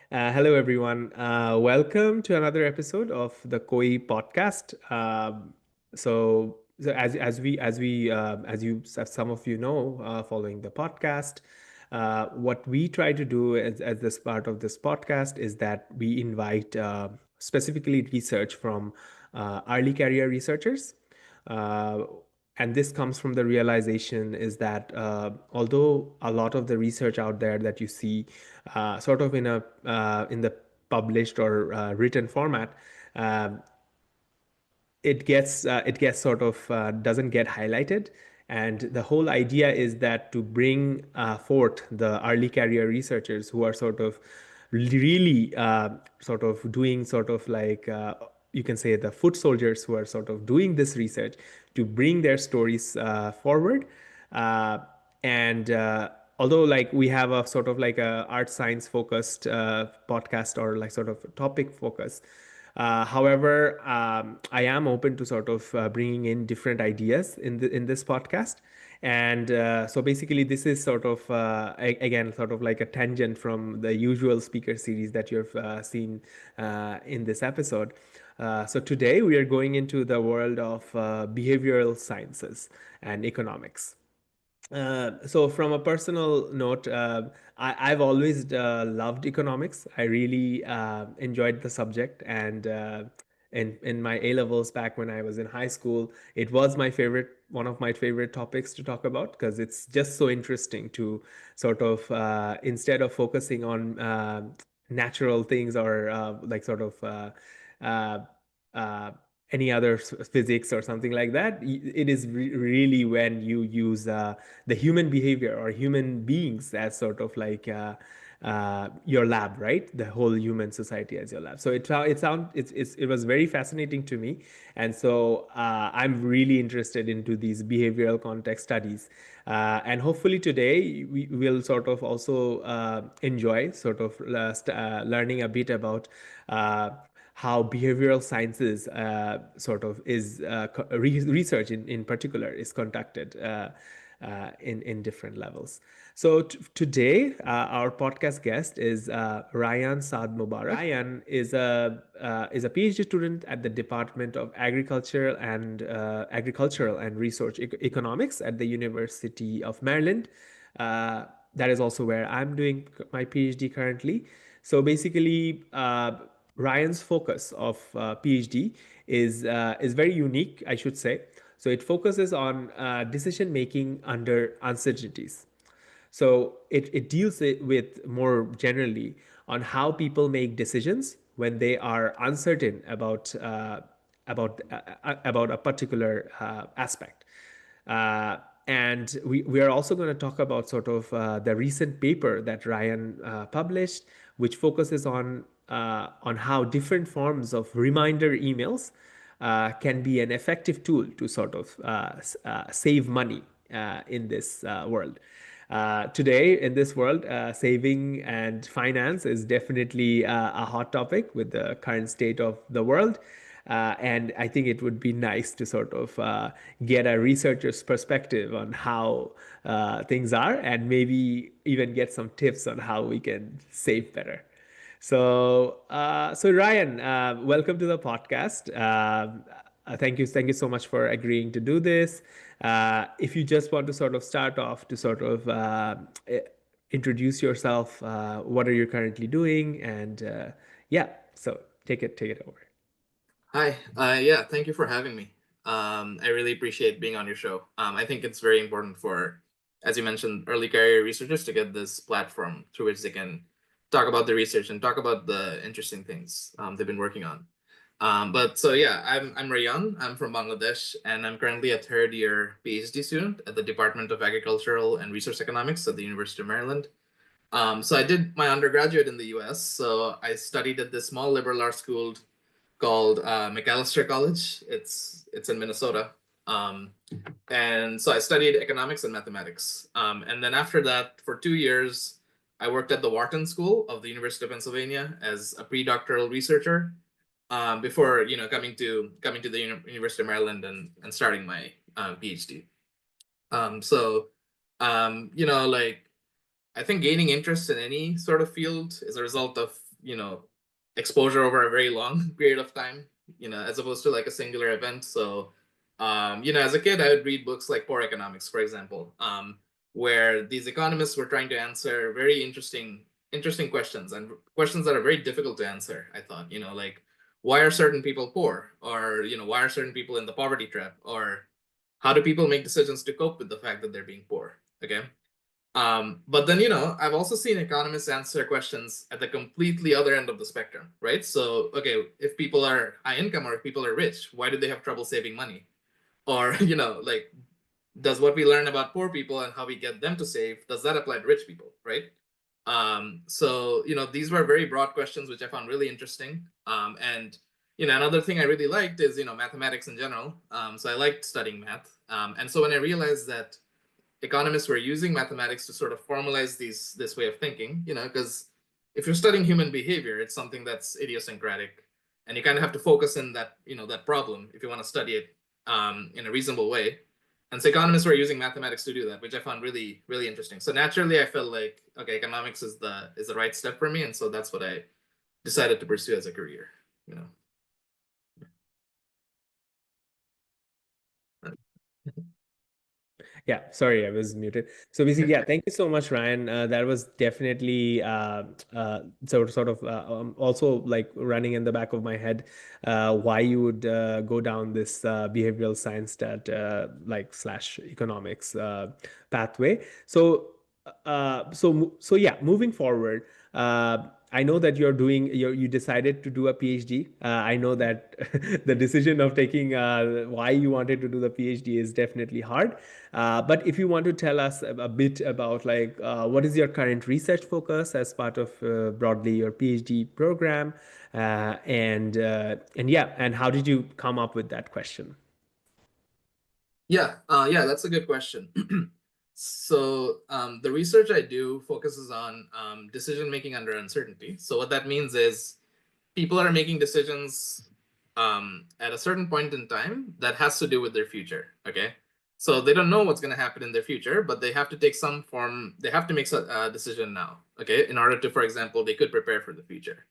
Hello, everyone. Welcome to another episode of the Koi podcast. As some of you know, following the podcast, what we try to do as this part of this podcast is that we invite specifically research from early career researchers. Uh, and this comes from the realization is that although a lot of the research out there that you see sort of in the published or written format, uh, it gets sort of doesn't get highlighted. And the whole idea is that to bring forth the early career researchers who are sort of really sort of doing sort of like you can say the foot soldiers who are sort of doing this research to bring their stories forward. uh, and Although like we have a sort of like a art science focused podcast or like sort of topic focus. However, I am open to sort of bringing in different ideas in this podcast, and so basically, this is sort of again sort of like a tangent from the usual speaker series that you've seen in this episode. So today we are going into the world of behavioral sciences and economics. So from a personal note, I've always loved economics. I really enjoyed the subject, and in my A levels back when I was in high school, it was one of my favorite topics to talk about because it's just so interesting to sort of instead of focusing on natural things or like sort of uh, uh, any other physics or something like that. It is really when you use the human behavior or human beings as sort of like your lab, right? The whole human society as your lab. So it was very fascinating to me, and so I'm really interested into these behavioral context studies, and hopefully today we will sort of also enjoy sort of learning a bit about. How behavioral sciences sort of is research in particular is conducted in different levels. So today, our podcast guest is Rayyan Saad Mubarak. Ryan is a PhD student at the Department of Agricultural and Research Economics at the University of Maryland. Uh, that is also where I'm doing my PhD currently. So basically, Ryan's focus of PhD is very unique, I should say. So it focuses on decision making under uncertainties. So it deals with more generally on how people make decisions when they are uncertain about a particular aspect. And we are also going to talk about sort of the recent paper that Ryan published, which focuses on how different forms of reminder emails can be an effective tool to sort of save money in this world. Today, in this world, saving and finance is definitely a hot topic with the current state of the world. And I think it would be nice to sort of get a researcher's perspective on how things are and maybe even get some tips on how we can save better. So Ryan, welcome to the podcast. Thank you so much for agreeing to do this. If you just want to sort of start off to sort of eh, introduce yourself, what are you currently doing, and yeah, so take it over. Hi. Yeah, thank you for having me. I really appreciate being on your show. I think it's very important for, as you mentioned, early career researchers to get this platform through which they can talk about the research and talk about the interesting things they've been working on. But so yeah, I'm Rayyan. I'm from Bangladesh, and I'm currently a third year PhD student at the Department of Agricultural and Resource Economics at the University of Maryland. So I did my undergraduate in the U.S. So I studied at this small liberal arts school called McAllister College. It's in Minnesota. Um, and so I studied economics and mathematics. And then after that, for 2 years, I worked at the Wharton School of the University of Pennsylvania as a pre-doctoral researcher before coming to the University of Maryland and starting my PhD. So like I think gaining interest in any sort of field is a result of exposure over a very long period of time, as opposed to like a singular event. So, as a kid, I would read books like Poor Economics, for example, where these economists were trying to answer very interesting questions, and questions that are very difficult to answer. I thought, like, why are certain people poor, or why are certain people in the poverty trap, or how do people make decisions to cope with the fact that they're being poor? Okay. But then, I've also seen economists answer questions at the completely other end of the spectrum, right? So, okay, if people are high income or if people are rich, why do they have trouble saving money? Or, like, does what we learn about poor people and how we get them to save, does that apply to rich people, right? So, these were very broad questions, which I found really interesting. And, another thing I really liked is, mathematics in general. So I liked studying math. And so when I realized that economists were using mathematics to sort of formalize this way of thinking, because if you're studying human behavior, it's something that's idiosyncratic, and you kind of have to focus in that problem if you want to study it in a reasonable way. And so economists were using mathematics to do that, which I found really, really interesting. So naturally, I felt like, okay, economics is the right step for me, and so that's what I decided to pursue as a career. You know. Yeah, sorry, I was muted. So basically, yeah, thank you so much, Ryan. That was definitely sort of also like running in the back of my head why you would go down this behavioral science that like slash economics pathway. So yeah, moving forward. I know that you decided to do a PhD. I know that the decision of taking why you wanted to do the PhD is definitely hard. But if you want to tell us a bit about like what is your current research focus as part of broadly your PhD program, and yeah, and how did you come up with that question? Yeah, that's a good question. So the research I do focuses on decision making under uncertainty. So what that means is people are making decisions at a certain point in time that has to do with their future. Okay, so they don't know what's going to happen in their future, but they have to take some form. They have to make a decision now. Okay, in order to, for example, they could prepare for the future.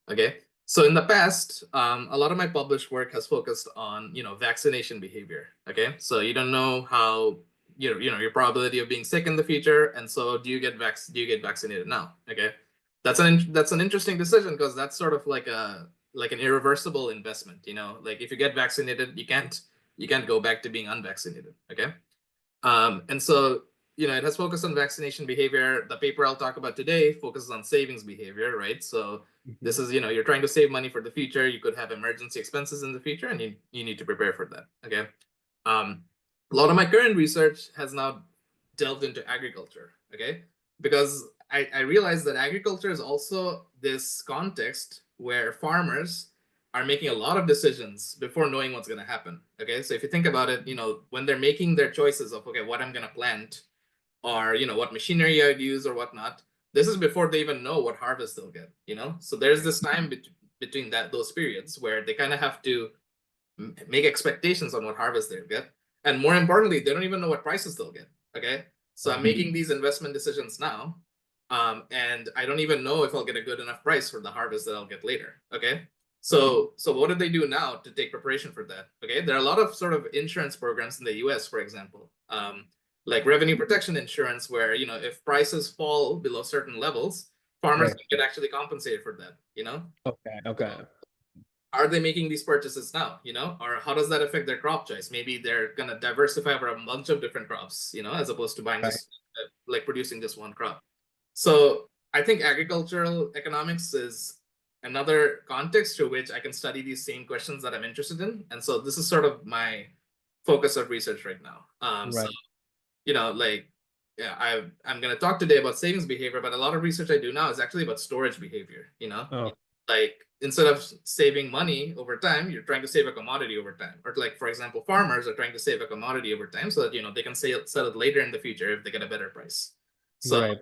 Okay. So in the past, a lot of my published work has focused on, vaccination behavior. Okay. So you don't know how, your probability of being sick in the future. And so do you get vaccinated now? Okay. That's an interesting decision because that's sort of like an irreversible investment, like if you get vaccinated, you can't go back to being unvaccinated. Okay. And so, it has focused on vaccination behavior. The paper I'll talk about today focuses on savings behavior, right? So this Mhm. is, you're trying to save money for the future. You could have emergency expenses in the future, and you need to prepare for that. Okay. Um, a lot of my current research has now delved into agriculture. Okay. Because I realized that agriculture is also this context where farmers are making a lot of decisions before knowing what's going to happen. Okay. So if you think about it, when they're making their choices of, okay, what I'm going to plant, or what machinery I'd use or whatnot, this is before they even know what harvest they'll get. So there's this time between those periods where they kind of have to make expectations on what harvest they'll get, and more importantly, they don't even know what prices they'll get. Okay, so I'm Right. making these investment decisions now, and I don't even know if I'll get a good enough price for the harvest that I'll get later. Okay, so what do they do now to take preparation for that? Okay, there are a lot of sort of insurance programs in the U.S., for example, like revenue protection insurance, where if prices fall below certain levels, farmers Right. can get actually compensated for that. Okay. Okay. Are they making these purchases now, or how does that affect their crop choice? Maybe they're going to diversify over a bunch of different crops, as opposed to buying Right. just like producing just one crop. So I think agricultural economics is another context through which I can study these same questions that I'm interested in, and so this is sort of my focus of research right now. So Right. like, yeah, I'm going to talk today about savings behavior, but a lot of research I do now is actually about storage behavior. Oh, Like, instead of saving money over time, you're trying to save a commodity over time. Or like, for example, farmers are trying to save a commodity over time so that they can sell it later in the future if they get a better price. So right.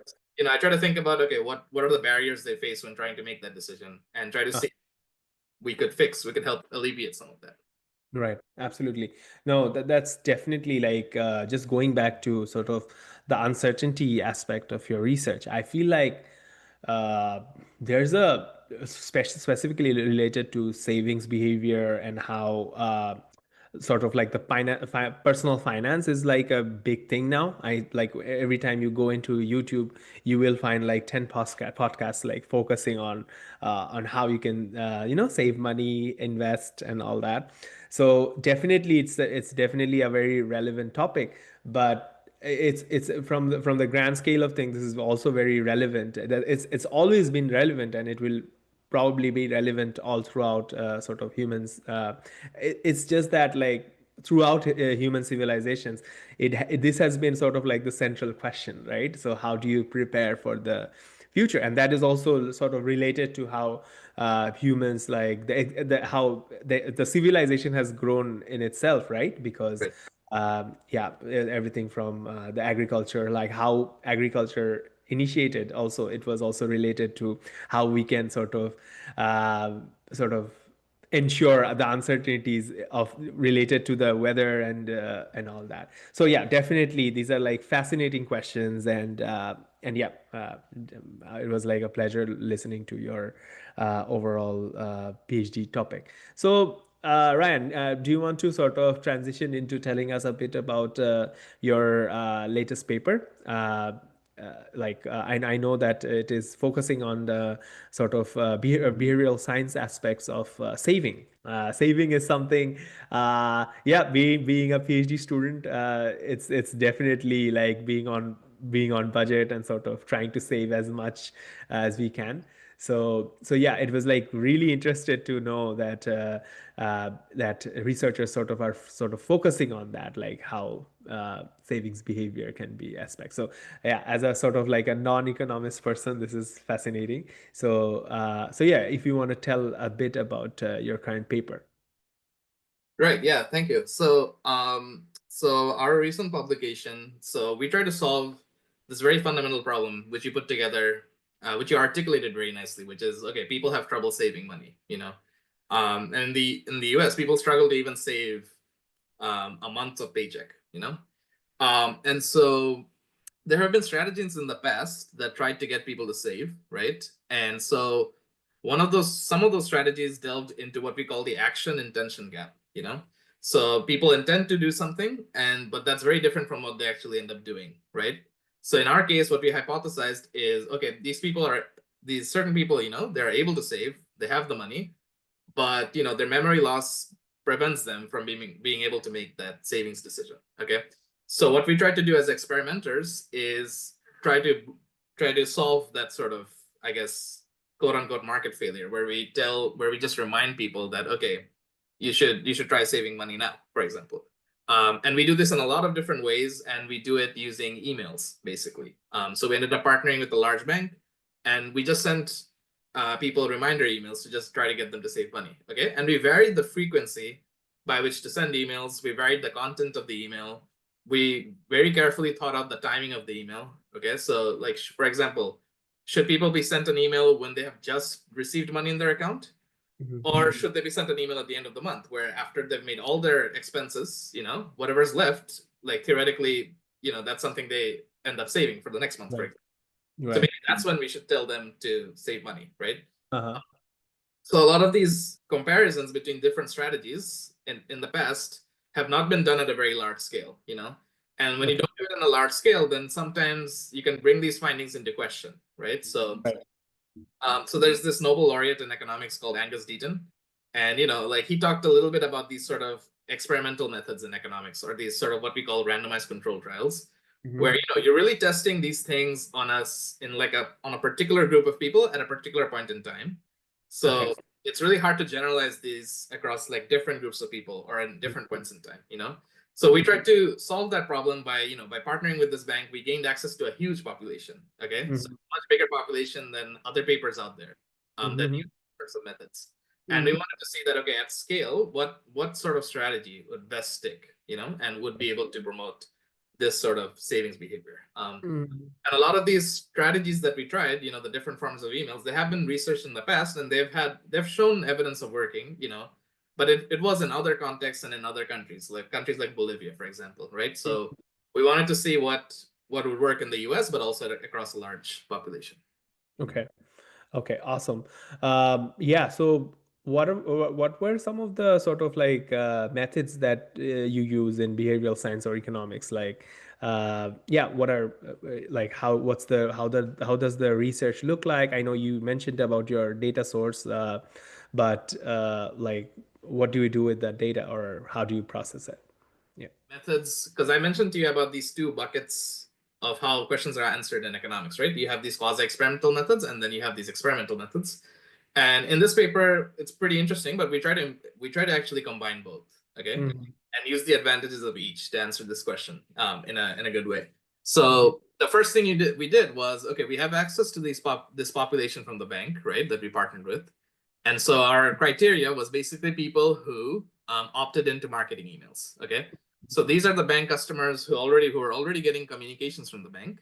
I try to think about, okay, what are the barriers they face when trying to make that decision, and try to see we could help alleviate some of that. Right, absolutely. No, that's definitely like just going back to sort of the uncertainty aspect of your research. I feel like uh, there's a specifically related to savings behavior and how sort of like the personal finance is like a big thing now. I like every time you go into YouTube, you will find like 10 podcasts like focusing on how you can save money, invest, and all that. So definitely, it's definitely a very relevant topic, but it's from the grand scale of things, this is also very relevant. That it's always been relevant, and it will probably be relevant all throughout sort of humans. It's just that like throughout human civilizations, this has been sort of like the central question, right? So how do you prepare for the future? And that is also sort of related to how humans like how the civilization has grown in itself, right? Because Right. yeah, everything from the agriculture, like how agriculture initiated, also it was also related to how we can sort of ensure the uncertainties of related to the weather and all that. So yeah, definitely these are like fascinating questions, and yeah, it was like a pleasure listening to your overall PhD topic. So Ryan, do you want to sort of transition into telling us a bit about your latest paper? I know that it is focusing on the sort of behavioral science aspects of saving. Saving is something, yeah, being a PhD student, it's definitely like being on budget and sort of trying to save as much as we can. So yeah, it was like really interested to know that that researchers sort of focusing on that, like how savings behavior can be aspects. So yeah, as a sort of like a non-economist person, this is fascinating. So yeah, if you want to tell a bit about your current paper. Right. Yeah. Thank you. So our recent publication. So we try to solve this very fundamental problem, which you put together, which you articulated very nicely, which is okay. People have trouble saving money. And in the U.S., people struggle to even save a month of paycheck. And so there have been strategies in the past that tried to get people to save, right? And so some of those strategies delved into what we call the action intention gap. So people intend to do something, but that's very different from what they actually end up doing, right? So in our case, what we hypothesized is, okay, these certain people, they're able to save, they have the money, but their memory loss prevents them from being able to make that savings decision. Okay, so what we try to do as experimenters is try to solve that sort of, I guess, quote unquote market failure, where we just remind people that, okay, you should try saving money now, for example. And we do this in a lot of different ways, and we do it using emails, basically. So we ended up partnering with a large bank, and we just sent people reminder emails to just try to get them to save money. Okay, and we varied the frequency by which to send emails. We varied the content of the email. We very carefully thought out the timing of the email. Okay, so like for example, should people be sent an email when they have just received money in their account? Mhm. Or should they be sent an email at the end of the month where after they've made all their expenses, whatever's left, like theoretically, that's something they end up saving for the next month, for Right. example. So Right. maybe that's when we should tell them to save money, right? Uh-huh. So a lot of these comparisons between different strategies in the past have not been done at a very large scale. And when you Okay. don't do it on a large scale, then sometimes you can bring these findings into question, right? So Right. so there's this Nobel laureate in economics called Angus Deaton, and like he talked a little bit about these sort of experimental methods in economics, or these sort of what we call randomized control trials, where Mhm. you're really testing these things on us in like on a particular group of people at a particular point in time. Okay. So it's really hard to generalize these across like different groups of people or in different points in time. So we tried to solve that problem by partnering with this bank. We gained access to a huge population. Okay, so Mhm. much bigger population than other papers out there that use Mhm. sorts of methods. And we Mhm. wanted to see that, okay, at scale, what sort of strategy would best stick, and would be able to promote this sort of savings behavior. Mhm. And a lot of these strategies that we tried, the different forms of emails, they have been researched in the past, and they've shown evidence of working. But it was in other contexts and in other countries, like countries like Bolivia, for example, right? So we wanted to see what would work in the US, but also across a large population. Okay. Okay, awesome. Yeah, so what were some of the sort of like methods that you use in behavioral science or economics? Like, yeah, what are like how does the research look like? I know you mentioned about your data source, but like, what do you do with that data, or how do you process it? Yeah. Methods, because I mentioned to you about these two buckets of how questions are answered in economics, right? You have these quasi-experimental methods, and then you have these experimental methods. And in this paper, it's pretty interesting, but we try to actually combine both, okay, Hmm. and use the advantages of each to answer this question in a good way. Hmm. So the first thing we did was, okay, we have access to this population from the bank, right, that we partnered with, and so our criteria was basically people who opted into marketing emails. Okay, so these are the bank customers who are already getting communications from the bank,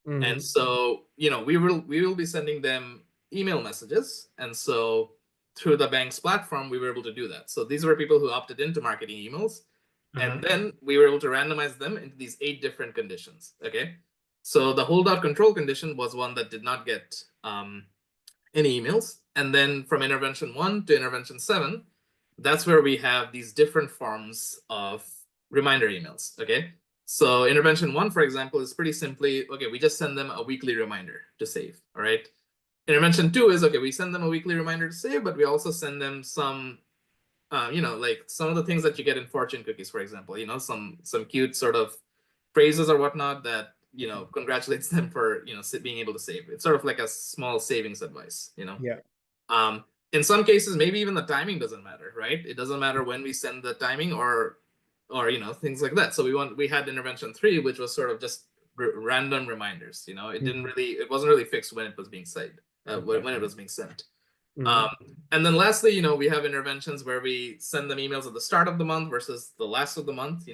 and Hmm. so we will be sending them email messages, and so through the bank's platform we were able to do that. So these were people who opted into marketing emails, and Uh-huh. then we were able to randomize them into these 8 different conditions. Okay, so the holdout control condition was one that did not get any emails. And then from intervention 1 to intervention 7, that's where we have these different forms of reminder emails. Okay. So intervention 1, for example, is pretty simply, okay, we just send them a weekly reminder to save. All right. Intervention 2 is, okay, we send them a weekly reminder to save, but we also send them some like some of the things that you get in fortune cookies, for example, some cute sort of phrases or whatnot that congratulates them for being able to save. It's sort of like a small savings advice. Yeah. um, in some cases, maybe even the timing doesn't matter, right? It doesn't matter when we send the timing or things like that. So we had intervention 3, which was sort of just random reminders. Mhm. It wasn't really fixed when it was being said, Okay. when it was being sent. Hmm. Um, and then lastly, we have interventions where we send them emails at the start of the month versus the last of the month,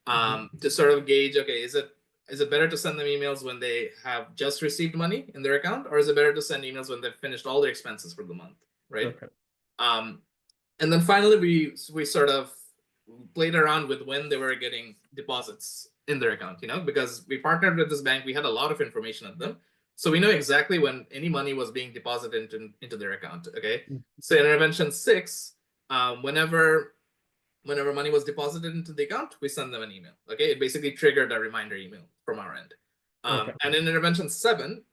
Hmm. to sort of gauge, okay, is it better to send them emails when they have just received money in their account, or is it better to send emails when they've finished all their expenses for the month, right? Okay. Um, and then finally, we sort of played around with when they were getting deposits in their account, because we partnered with this bank, we had a lot of information on them, so we know exactly when any money was being deposited into their account. Okay, so in intervention 6, whenever money was deposited into the account, we send them an email. Okay, it basically triggered a reminder email from our end. Okay. And in intervention 7,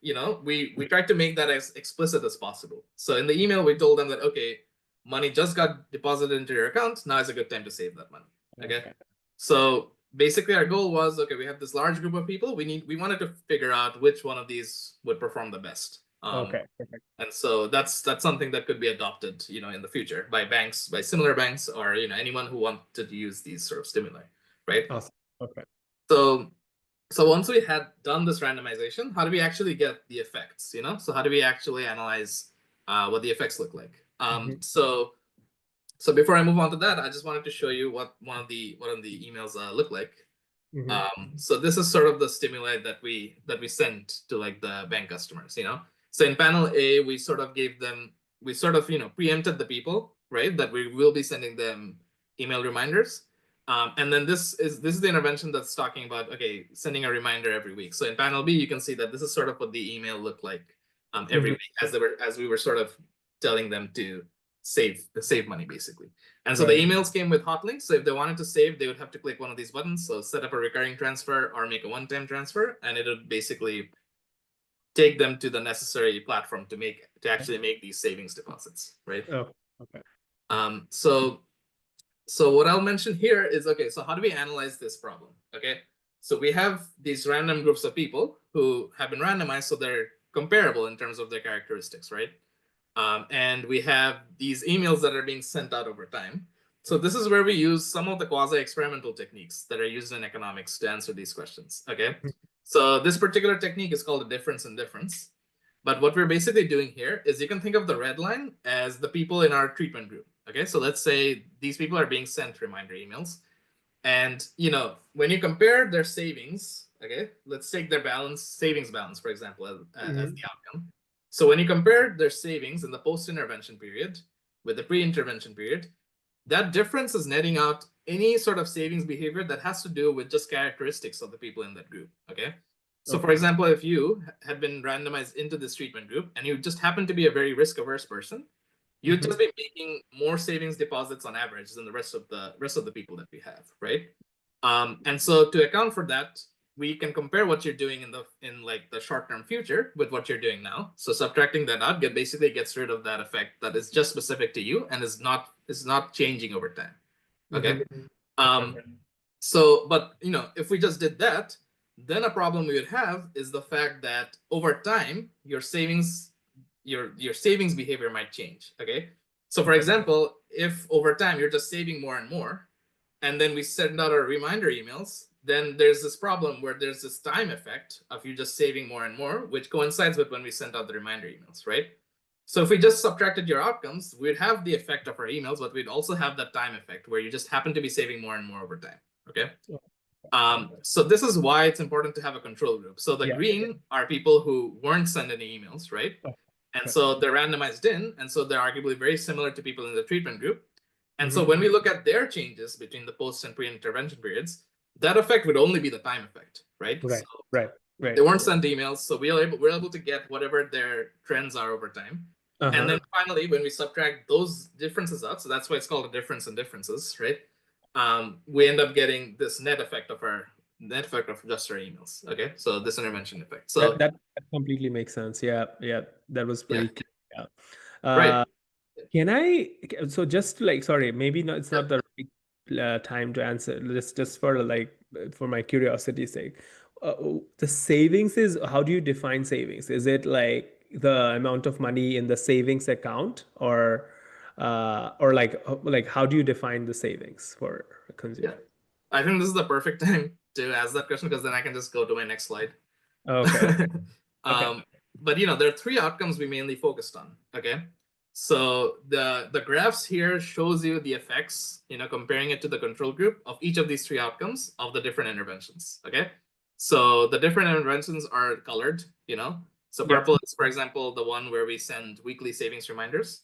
we tried to make that as explicit as possible. So in the email, we told them that, okay, money just got deposited into your account. Now is a good time to save that money. Okay, Okay. so basically our goal was, okay, we have this large group of people. We wanted to figure out which one of these would perform the best. Okay. Perfect. And so that's something that could be adopted, in the future by banks, by similar banks, or anyone who wanted to use these sort of stimuli, right? Awesome. Okay. So so once we had done this randomization, how do we actually get the effects? So how do we actually analyze what the effects look like? Hmm. So before I move on to that, I just wanted to show you what one of the emails look like. Hmm. So this is sort of the stimuli that we sent to like the bank customers. So in panel A, we sort of preempted the people, right, that we will be sending them email reminders. And then this is the intervention that's talking about, okay, sending a reminder every week. So in panel B, you can see that this is sort of what the email looked like every Hmm. week as we were sort of telling them to save money basically. And so the Right. emails came with hot links. So if they wanted to save, they would have to click one of these buttons. So set up a recurring transfer or make a one-time transfer, and it would basically take them to the necessary platform to actually make these savings deposits, right? Oh. Okay. So what I'll mention here is, okay, so how do we analyze this problem? Okay, so we have these random groups of people who have been randomized, so they're comparable in terms of their characteristics, right? And we have these emails that are being sent out over time. So this is where we use some of the quasi-experimental techniques that are used in economics to answer these questions. Okay, so this particular technique is called a difference in difference. But what we're basically doing here is, you can think of the red line as the people in our treatment group. Okay, so let's say these people are being sent reminder emails, and when you compare their savings, okay, let's take their savings balance, for example, as Hmm. the outcome. So when you compare their savings in the post-intervention period with the pre-intervention period, that difference is netting out any sort of savings behavior that has to do with just characteristics of the people in that group. Okay. So, for Okay. example, if you had been randomized into this treatment group and you just happen to be a very risk averse person, you'd Hmm. just be making more savings deposits on average than the rest of the people that we have, right? And so to account for that, we can compare what you're doing in like the short term future with what you're doing now. So subtracting that out basically gets rid of that effect that is just specific to you and is not changing over time. Okay. Hmm. Okay. Um, so, but if we just did that, then a problem we would have is the fact that over time, your savings behavior might change. Okay. So for Okay. example, if over time you're just saving more and more, and then we send out our reminder emails, then there's this problem where there's this time effect of you just saving more and more, which coincides with when we sent out the reminder emails, right? So if we just subtracted your outcomes, we'd have the effect of our emails, but we'd also have that time effect where you just happen to be saving more and more over time. Okay. So this is why it's important to have a control group. So the Yeah. green are people who weren't sending any emails, right? And Okay. so they're randomized in, and so they're arguably very similar to people in the treatment group. And so Hmm. when we look at their changes between the post and pre-intervention periods, that effect would only be the time effect, right? So Right. Right. they Right. weren't sent emails, so we're able to get whatever their trends are over time. And Uh-huh. then finally, when we subtract those differences out, so that's why it's called a difference in differences, right? We end up getting this net effect of just our emails. Okay, so this intervention effect. That, So that that completely makes sense. Yeah. Yeah. That was yeah, pretty clear. Yeah. right. Can I, so just like, sorry, maybe not, it's not the right time to answer. Just for like, for my curiosity's sake. The savings is, how do you define savings? Is it like the amount of money in the savings account, or like how do you define the savings for a Yeah, consumer? I think this is the perfect time to ask that question because then I can just go to my next slide. Okay. Okay. Okay. um, but there are three outcomes we mainly focused on. Okay, so the graphs here shows you the effects, comparing it to the control group of each of these three outcomes of the different interventions. Okay, so the different interventions are colored. So Yep. purple is, for example, the one where we send weekly savings reminders,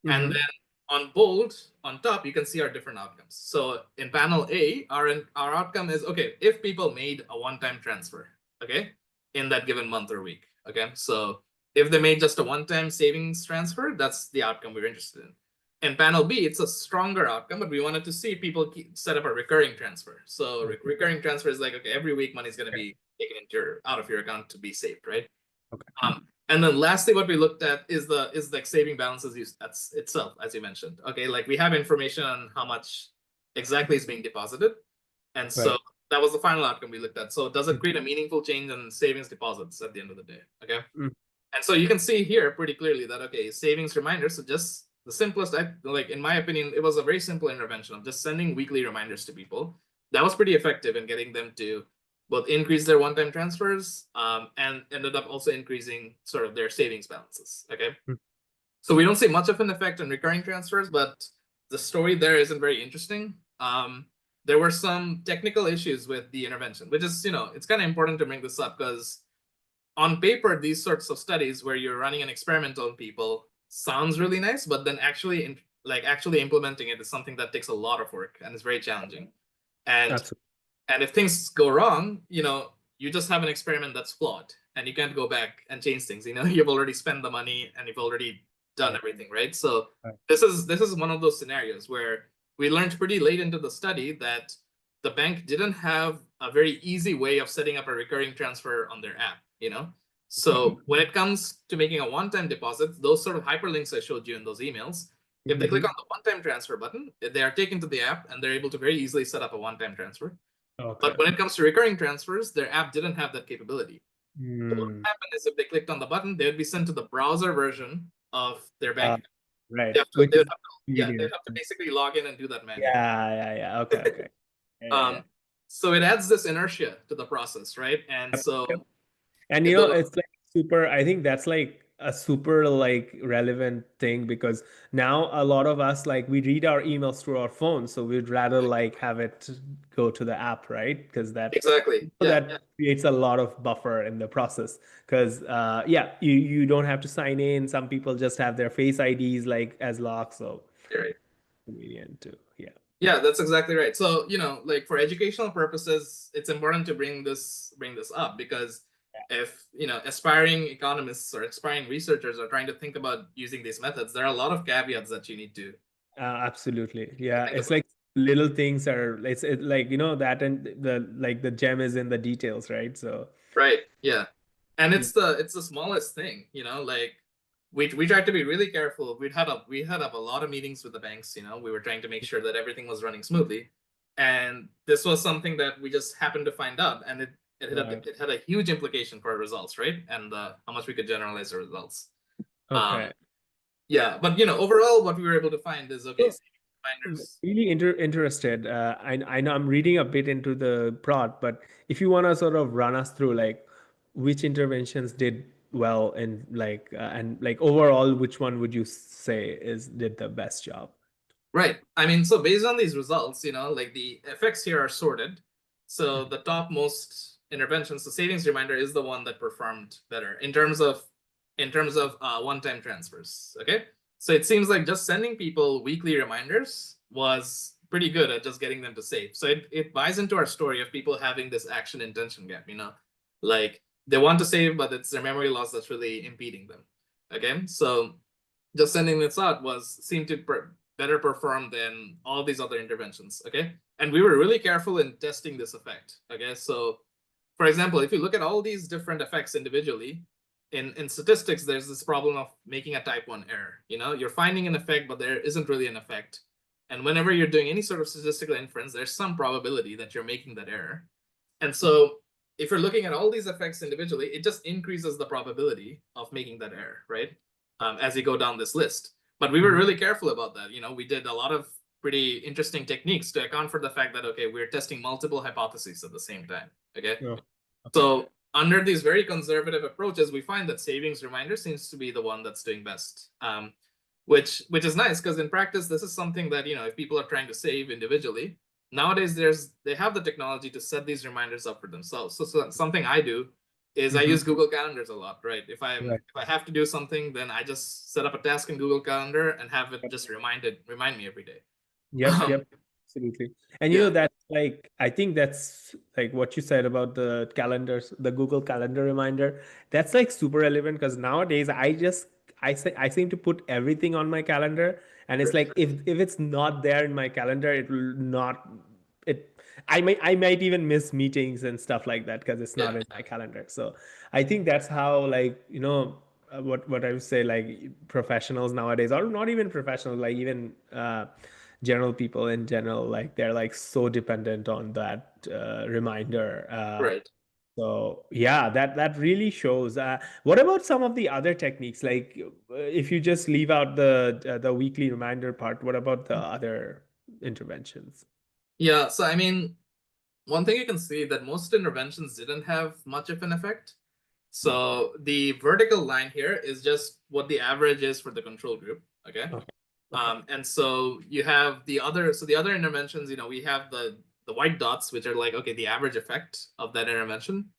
and Mm-hmm. then on bold on top you can see our different outcomes. So in panel A, our outcome is, okay, if people made a one-time transfer, okay, in that given month or week. Okay, so if they made just a one-time savings transfer, that's the outcome we're interested in. In panel B, it's a stronger outcome, but we wanted to see people set up a recurring transfer. So recurring transfer is like, okay, every week money is going to Okay. be taken out of your account to be saved, right? Okay. And then lastly, what we looked at is the saving balances that's itself, as you mentioned. Okay, like we have information on how much exactly is being deposited, and so Right. that was the final outcome we looked at. So does it create a meaningful change in savings deposits at the end of the day? Okay. Mm-hmm. And so you can see here pretty clearly that, okay, savings reminders, so just the simplest, like in my opinion, it was a very simple intervention of just sending weekly reminders to people. That was pretty effective in getting them to both increase their one-time transfers, and ended up also increasing sort of their savings balances. Okay. So we don't see much of an effect on recurring transfers, but the story there isn't very interesting. There were some technical issues with the intervention, which is, it's kind of important to bring this up because on paper, these sorts of studies where you're running an experiment on people sounds really nice, but then actually implementing it is something that takes a lot of work and is very challenging. And Absolutely. and if things go wrong, you just have an experiment that's flawed and you can't go back and change things. You've already spent the money and you've already done Right. everything, right? So Right. this is one of those scenarios where we learned pretty late into the study that the bank didn't have a very easy way of setting up a recurring transfer on their app. So when it comes to making a one-time deposit, those sort of hyperlinks I showed you in those emails, if they click Mm-hmm. on the one-time transfer button, they are taken to the app and they're able to very easily set up a one-time transfer. But Okay. when it comes to recurring transfers, their app didn't have that capability. So what Mm. happened is if they clicked on the button, they would be sent to the browser version of their bank Uh, account. right. They have to, Which they is would have to, yeah, they'd convenient. have to basically log in and do that manually. Yeah, yeah, yeah. Okay, okay. Yeah, yeah, yeah. Um, so it adds this inertia to the process, right? And Yep, yep. so And the it's like super, I think that's like a super like relevant thing because now a lot of us like we read our emails through our phones, so we'd rather like have it go to the app, right? Because exactly, yeah, that creates a lot of buffer in the process. Because yeah, you don't have to sign in. Some people just have their face IDs like as locks, so you're right. convenient too. Yeah. Yeah, that's exactly right. So, like for educational purposes, it's important to bring this up because if aspiring economists or aspiring researchers are trying to think about using these methods, there are a lot of caveats that you need to Absolutely. Yeah. think It's about. like little things are, like, that, and the gem is in the details, right? So, Right. Yeah. And yeah. it's the smallest thing, like we tried to be really careful. We had a lot of meetings with the banks, we were trying to make sure that everything was running smoothly. And this was something that we just happened to find out, and Right. it had a huge implication for our results, right? And how much we could generalize the results. Okay. Um yeah, but overall what we were able to find is okay, So, saving reminders. really interested. I know I'm reading a bit into the plot, but if you want to sort of run us through, like, which interventions did well, and like overall, which one would you say is did the best job? Right. I mean, so based on these results, like the effects here are sorted. So the top most interventions, the savings reminder is the one that performed better in terms of one-time transfers. Okay. So it seems like just sending people weekly reminders was pretty good at just getting them to save. So it buys into our story of people having this action intention gap, like they want to save, but it's their memory loss that's really impeding them. Okay. So just sending this out was seemed to better perform than all these other interventions. Okay, and we were really careful in testing this effect. Okay, so for example, if you look at all these different effects individually, in statistics, there's this problem of making a type 1 error. You're finding an effect, but there isn't really an effect. And whenever you're doing any sort of statistical inference, there's some probability that you're making that error. And so if you're looking at all these effects individually, it just increases the probability of making that error, right? As you go down this list. But we were Mhm. really careful about that. We did a lot of pretty interesting techniques to account for the fact that, okay, we're testing multiple hypotheses at the same time. Okay. Oh, okay. So under these very conservative approaches, we find that savings reminder seems to be the one that's doing best. Which is nice because in practice, this is something that, if people are trying to save individually, nowadays they have the technology to set these reminders up for themselves. So something I do is I Mhm. use Google Calendars a lot, right? If Right. I have to do something, then I just set up a task in Google Calendar and have it just remind me every day. Yep, Um, yep, absolutely. And yeah, that's like, I think that's like what you said about the calendars, the Google Calendar reminder. That's like super relevant because nowadays I seem to put everything on my calendar, and it's like if it's not there in my calendar, it will not it I might even miss meetings and stuff like that because it's yeah, not in my calendar. So I think that's how, like, what I would say, like, professionals nowadays, or not even professionals, like even general people in general, like they're like so dependent on that reminder. right. So yeah, that really shows. What about some of the other techniques? Like, if you just leave out the weekly reminder part, what about the other interventions? Yeah, so I mean, one thing you can see that most interventions didn't have much of an effect. So the vertical line here is just what the average is for the control group. Okay. Okay. Okay. And so you have the other interventions, we have the white dots, which are like, okay, the average effect of that intervention.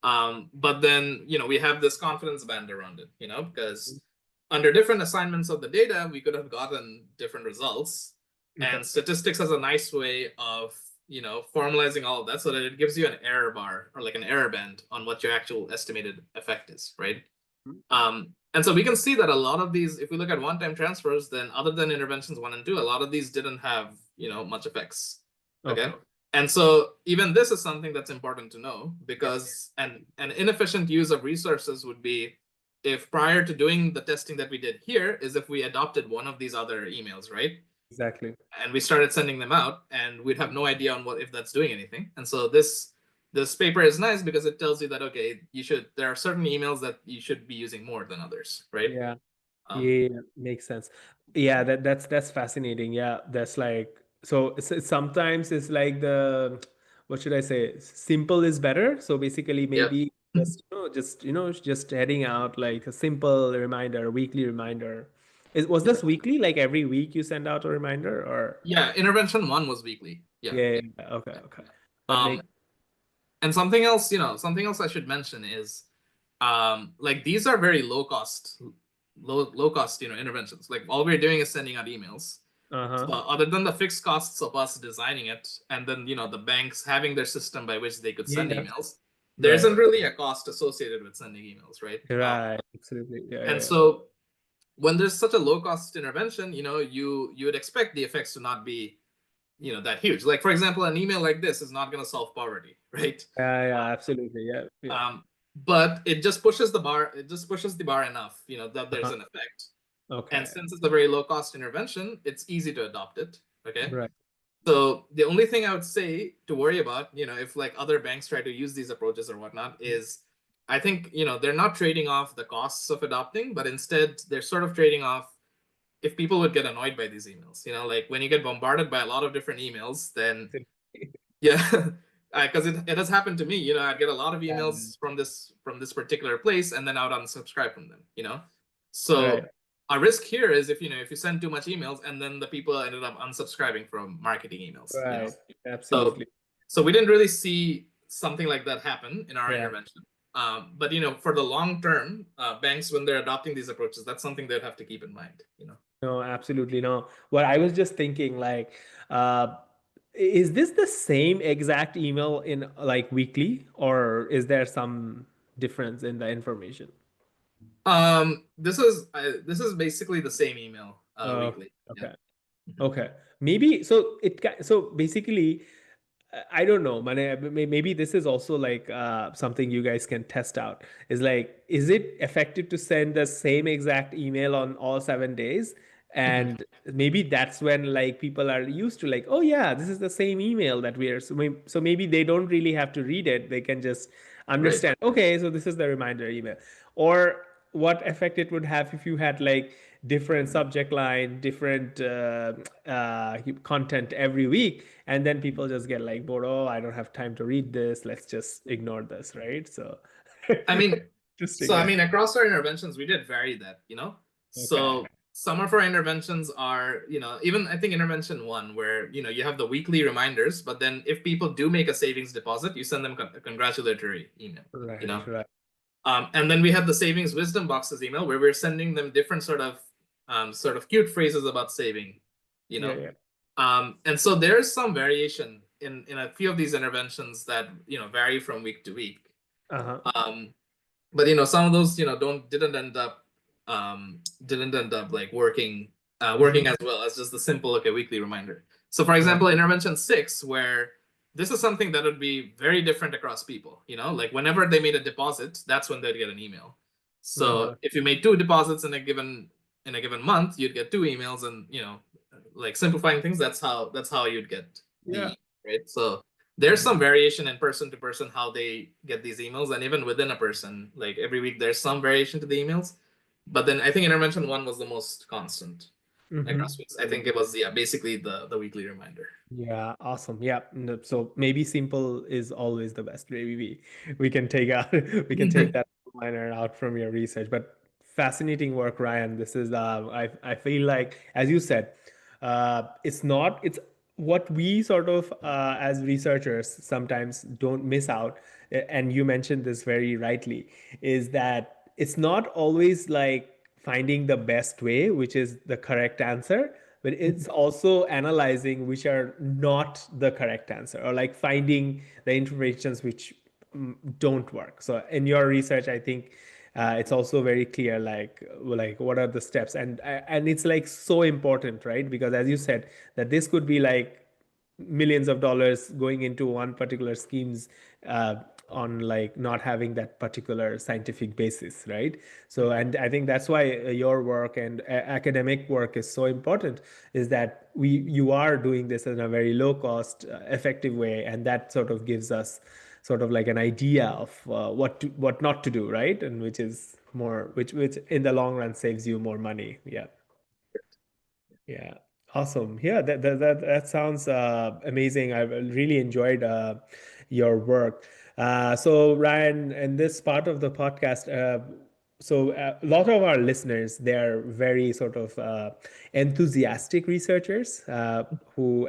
But then, we have this confidence band around it, because under different assignments of the data, we could have gotten different results. Okay. And statistics has a nice way of, formalizing all of that so that it gives you an error bar or like an error band on what your actual estimated effect is, right? And so we can see that a lot of these, if we look at one-time transfers, then other than interventions 1 and 2, a lot of these didn't have, much effects. Okay. Okay. And so even this is something that's important to know Yep. because an inefficient use of resources would be if prior to doing the testing that we did here is if we adopted one of these other emails, right? Exactly. And we started sending them out and we'd have no idea on what if that's doing anything. And so this paper is nice because it tells you that okay, there are certain emails that you should be using more than others, right? Yeah. Um, Yeah, makes sense. Yeah, that's fascinating. Yeah, that's like, so sometimes it's like the, what should I say? Simple is better. So basically, yep. maybe just heading out like a simple reminder, a weekly reminder. Was this weekly? Like every week you send out a reminder, or? Yeah, intervention 1 was weekly. Yeah. Yeah, yeah, okay, okay. That Um, makes. and something else I should mention is like these are very low cost, interventions. Like all we're doing is sending out emails. So Uh-huh. other than the fixed costs of us designing it, and then the banks having their system by which they could send Yeah. emails, there Right. isn't really a cost associated with sending emails, right? Right. Absolutely. Yeah. And Yeah. so when there's such a low cost intervention, you would expect the effects to not be, that huge. Like for example, an email like this is not going to solve poverty, right? Yeah. Yeah. Absolutely. Yeah. Yeah. Um, but it just pushes the bar. It just pushes the bar enough, that there's Uh-huh. an effect. And Okay. since it's a very low cost intervention, it's easy to adopt it. Okay. Right. So the only thing I would say to worry about, if like other banks try to use these approaches or whatnot, is I think, they're not trading off the costs of adopting, but instead they're sort of trading off if people would get annoyed by these emails. Like when you get bombarded by a lot of different emails, then yeah, because it has happened to me. I'd get a lot of Yeah. emails from this particular place, and then I would unsubscribe from them. Right. So a risk here is if you send too much emails, and then the people ended up unsubscribing from marketing emails. Right. So Absolutely. so we didn't really see something like that happen in our Yeah. intervention. But for the long term, banks when they're adopting these approaches, that's something they'd have to keep in mind. No, absolutely no. What I was just thinking, like, is this the same exact email in like weekly, or is there some difference in the information? This is basically the same email Oh, weekly. Yeah. okay. Okay. Maybe so so basically I don't know, man. Maybe this is also like something you guys can test out. Is like, is it effective to send the same exact email on all 7 days? Mhm. And maybe that's when like people are used to like, oh yeah, this is the same email that we are. So maybe they don't really have to read it. They can just Right. understand. Okay, so this is the reminder email. Or what effect it would have if you had like different subject line, different content every week, and then people just get like bored. Oh, I don't have time to read this. Let's just ignore this, right? So I mean, interesting. so I Yeah. mean, across our interventions, we did vary that. Okay. So some of our interventions are, even I think intervention one, where you have the weekly reminders, but then if people do make a savings deposit, you send them a congratulatory email. You Right. know, Right. and then we have the savings wisdom boxes email where we're sending them different sort of cute phrases about saving. You Yeah. know, Yeah. and so there's some variation in a few of these interventions that vary from week to week. Uh-huh. But some of those don't didn't end up like working Hmm. as well as just the simple okay weekly reminder. So for Right. example, intervention 6, where this is something that would be very different across people, like whenever they made a deposit, that's when they'd get an email. So Uh-huh. if you made two deposits in a given month, you'd get two emails, and like simplifying things, that's how you'd get Yeah. the right. So there's some variation in person to person how they get these emails, and even within a person, like every week there's some variation to the emails. But then I think intervention one was the most constant across weeks. I think Hmm. it was, yeah, basically the weekly reminder. Yeah, awesome. Yeah. No, so maybe simple is always the best. Maybe we can take out we can take that minor out from your research. But fascinating work, Ryan. This is I feel like, as you said, it's what we sort of as researchers sometimes don't miss out, and you mentioned this very rightly, is that it's not always like finding the best way, which is the correct answer, but it's also analyzing which are not the correct answer, or like finding the interventions which don't work. So in your research, I think it's also very clear, like what are the steps, and it's like so important, right? Because as you said, that this could be like millions of dollars going into one particular schemes uh, on like not having that particular scientific basis, right? So, and I think that's why your work and academic work is so important, is that you are doing this in a very low cost effective way, and that sort of gives us sort of like an idea of what not to do, right? And which is more, which in the long run saves you more money. Yeah. Yeah, awesome. Yeah, that sounds amazing. I really enjoyed your work. So Ryan, in this part of the podcast, a lot of our listeners, they're very sort of enthusiastic researchers who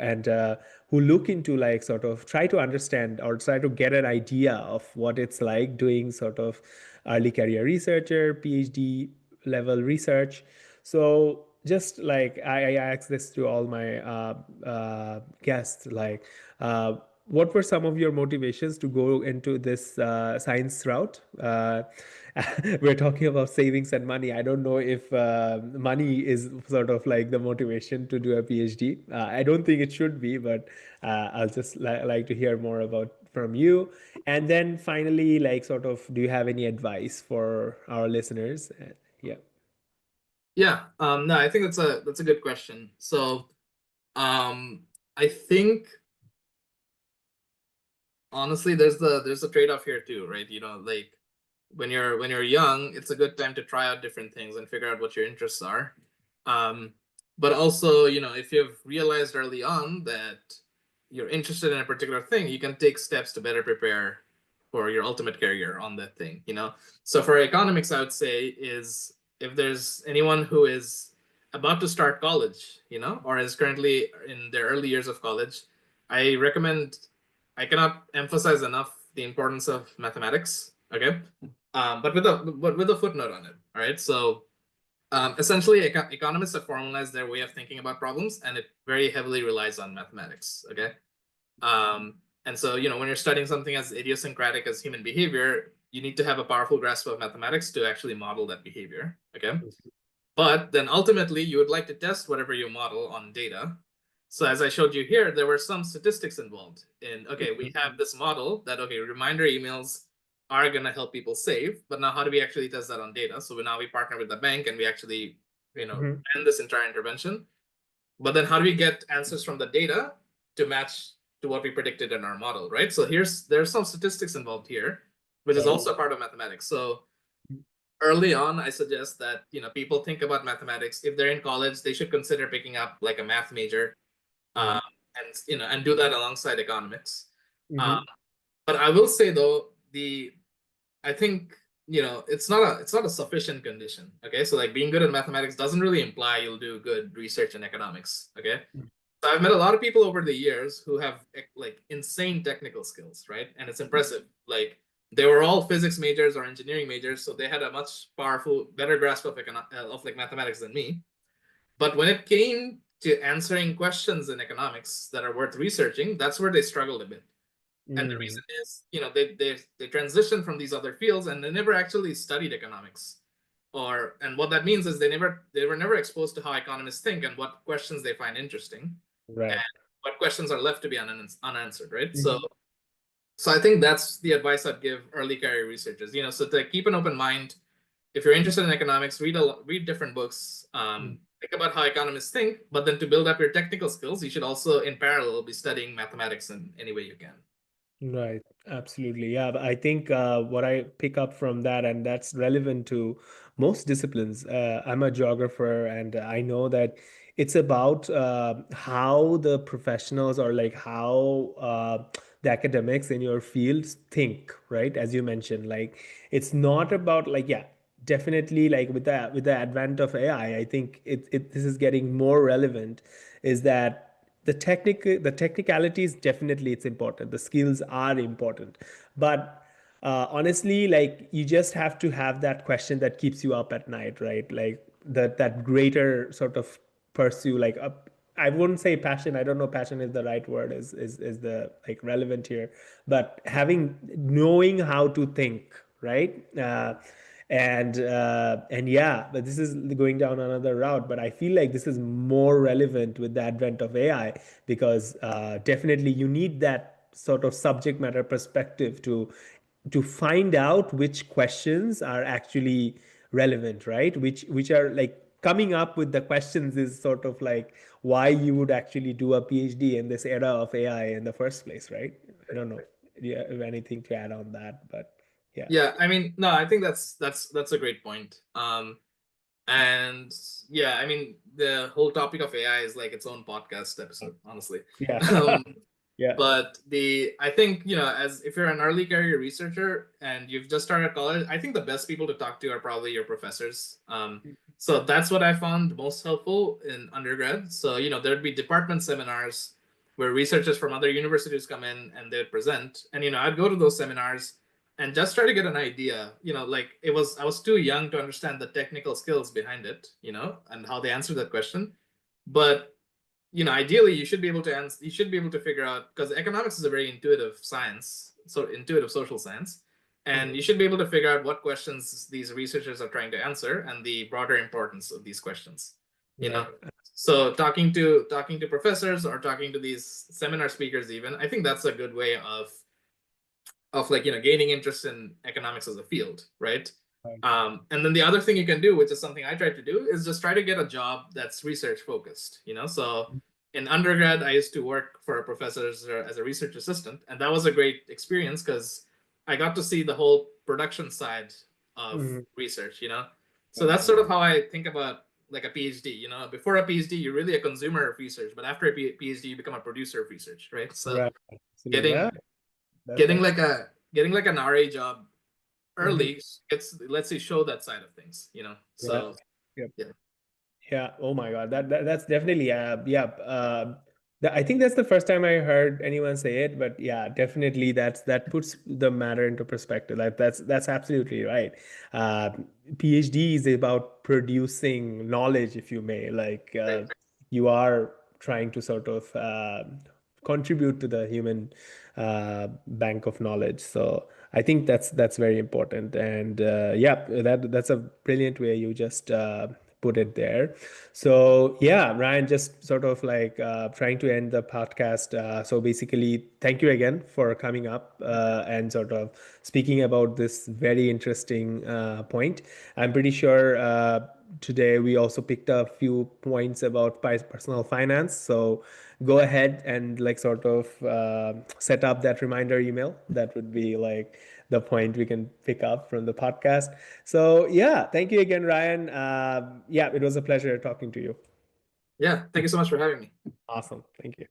look into like sort of try to understand or try to get an idea of what it's like doing sort of early career researcher, PhD level research. So just like I ask this to all my guests, like what were some of your motivations to go into this science route? We're talking about savings and money. I don't know if money is sort of like the motivation to do a PhD. I don't think it should be, but I'll just like to hear more about from you. And then finally, like, sort of, do you have any advice for our listeners? Yeah. Yeah, no, I think that's a good question. So, I think honestly, there's a trade-off here too, right? Like when you're young, it's a good time to try out different things and figure out what your interests are. Um, but also, if you've realized early on that you're interested in a particular thing, you can take steps to better prepare for your ultimate career on that thing. So for economics, I would say is if there's anyone who is about to start college, or is currently in their early years of college, I recommend I cannot emphasize enough the importance of mathematics. Okay, but with a footnote on it. All right, so essentially, economists have formalized their way of thinking about problems, and it very heavily relies on mathematics. Okay, and so when you're studying something as idiosyncratic as human behavior, you need to have a powerful grasp of mathematics to actually model that behavior. Okay, but then ultimately, you would like to test whatever you model on data. So as I showed you here, there were some statistics involved in, okay, we have this model that, okay, reminder emails are going to help people save, but now how do we actually test that on data? So now we partner with the bank and we actually, Mhm. end this entire intervention. But then how do we get answers from the data to match to what we predicted in our model, right? So there's some statistics involved here, which is Right. also a part of mathematics. So early on, I suggest that people think about mathematics. If they're in college, they should consider picking up like a math major, Mhm. and do that alongside economics. Um, Mhm. but I will say though, I think it's not a sufficient condition. Okay, so like being good at mathematics doesn't really imply you'll do good research in economics. Okay, so I've met a lot of people over the years who have like insane technical skills, right? And it's impressive. Like they were all physics majors or engineering majors, so they had a much powerful, better grasp of like mathematics than me. But when it came to answering questions in economics that are worth researching, that's where they struggled a bit. And the Mhm. reason is, they transitioned from these other fields and they never actually studied economics. And what that means is they were never exposed to how economists think and what questions they find interesting and Right. what questions are left to be unanswered, right? So Mhm. so I think that's the advice I'd give early career researchers. So to keep an open mind, if you're interested in economics, read different books. Think about how economists think, but then to build up your technical skills, you should also, in parallel, be studying mathematics in any way you can. Right, absolutely. Yeah, but I think what I pick up from that, and that's relevant to most disciplines. I'm a geographer, and I know that it's about how the professionals or like how the academics in your fields think, right? As you mentioned, like it's not about like, yeah, definitely like with the advent of AI, I think this is getting more relevant, is that the technicalities, definitely it's important, the skills are important, but honestly, like you just have to have that question that keeps you up at night, right? Like that greater sort of pursue, like a, I wouldn't say passion, I don't know passion is the right word, is the like relevant here, but having, knowing how to think, right? And yeah, but this is going down another route, but I feel like this is more relevant with the advent of AI, because definitely you need that sort of subject matter perspective to find out which questions are actually relevant, right? Which are like coming up with the questions is sort of like why you would actually do a PhD in this era of AI in the first place, right? I don't know if you have anything to add on that, but yeah. Yeah, I mean, no, I think that's a great point. And yeah, I mean, the whole topic of AI is like its own podcast episode, honestly. Yeah. Um, Yeah. but I think, as if you're an early career researcher and you've just started college, I think the best people to talk to are probably your professors. So that's what I found most helpful in undergrad. So, there'd be department seminars where researchers from other universities come in and they'd present. And, I'd go to those seminars and just try to get an idea. Like I was too young to understand the technical skills behind it, and how they answer that question. But ideally you should be able to answer, you should be able to figure out, because economics is a very intuitive science, so intuitive social science, and you Mhm. should be able to figure out what questions these researchers are trying to answer and the broader importance of these questions. You know, Right. so talking to professors or talking to these seminar speakers, even, I think that's a good way of like, gaining interest in economics as a field, right? Right. And then the other thing you can do, which is something I tried to do, is just try to get a job that's research focused. So in undergrad, I used to work for a professor as a research assistant, and that was a great experience because I got to see the whole production side of Mhm. research. So Right. that's sort of how I think about like a PhD. Before a PhD, you're really a consumer of research, but after a PhD, you become a producer of research, right? So Right. Absolutely. Yeah. getting getting That's like a getting like an RA job mhm. early gets lets you show that side of things. Yeah. So Yeah. yeah. Yeah. Oh my God. That's definitely yeah. I think that's the first time I heard anyone say it, but yeah, definitely that puts the matter into perspective. Like that's absolutely right. Uh, PhD is about producing knowledge, if you may. Like Right. you are trying to sort of contribute to the human bank of knowledge. So I think that's very important. And yeah, that's a brilliant way you just put it there. So yeah, Ryan, just sort of like trying to end the podcast. So basically, thank you again for coming up and sort of speaking about this very interesting point. I'm pretty sure today we also picked up a few points about personal finance. So go Yeah. ahead and like sort of set up that reminder email. That would be like the point we can pick up from the podcast. So yeah, thank you again, Ryan. Yeah, it was a pleasure talking to you. Yeah. Thank you so much for having me. Awesome. Thank you.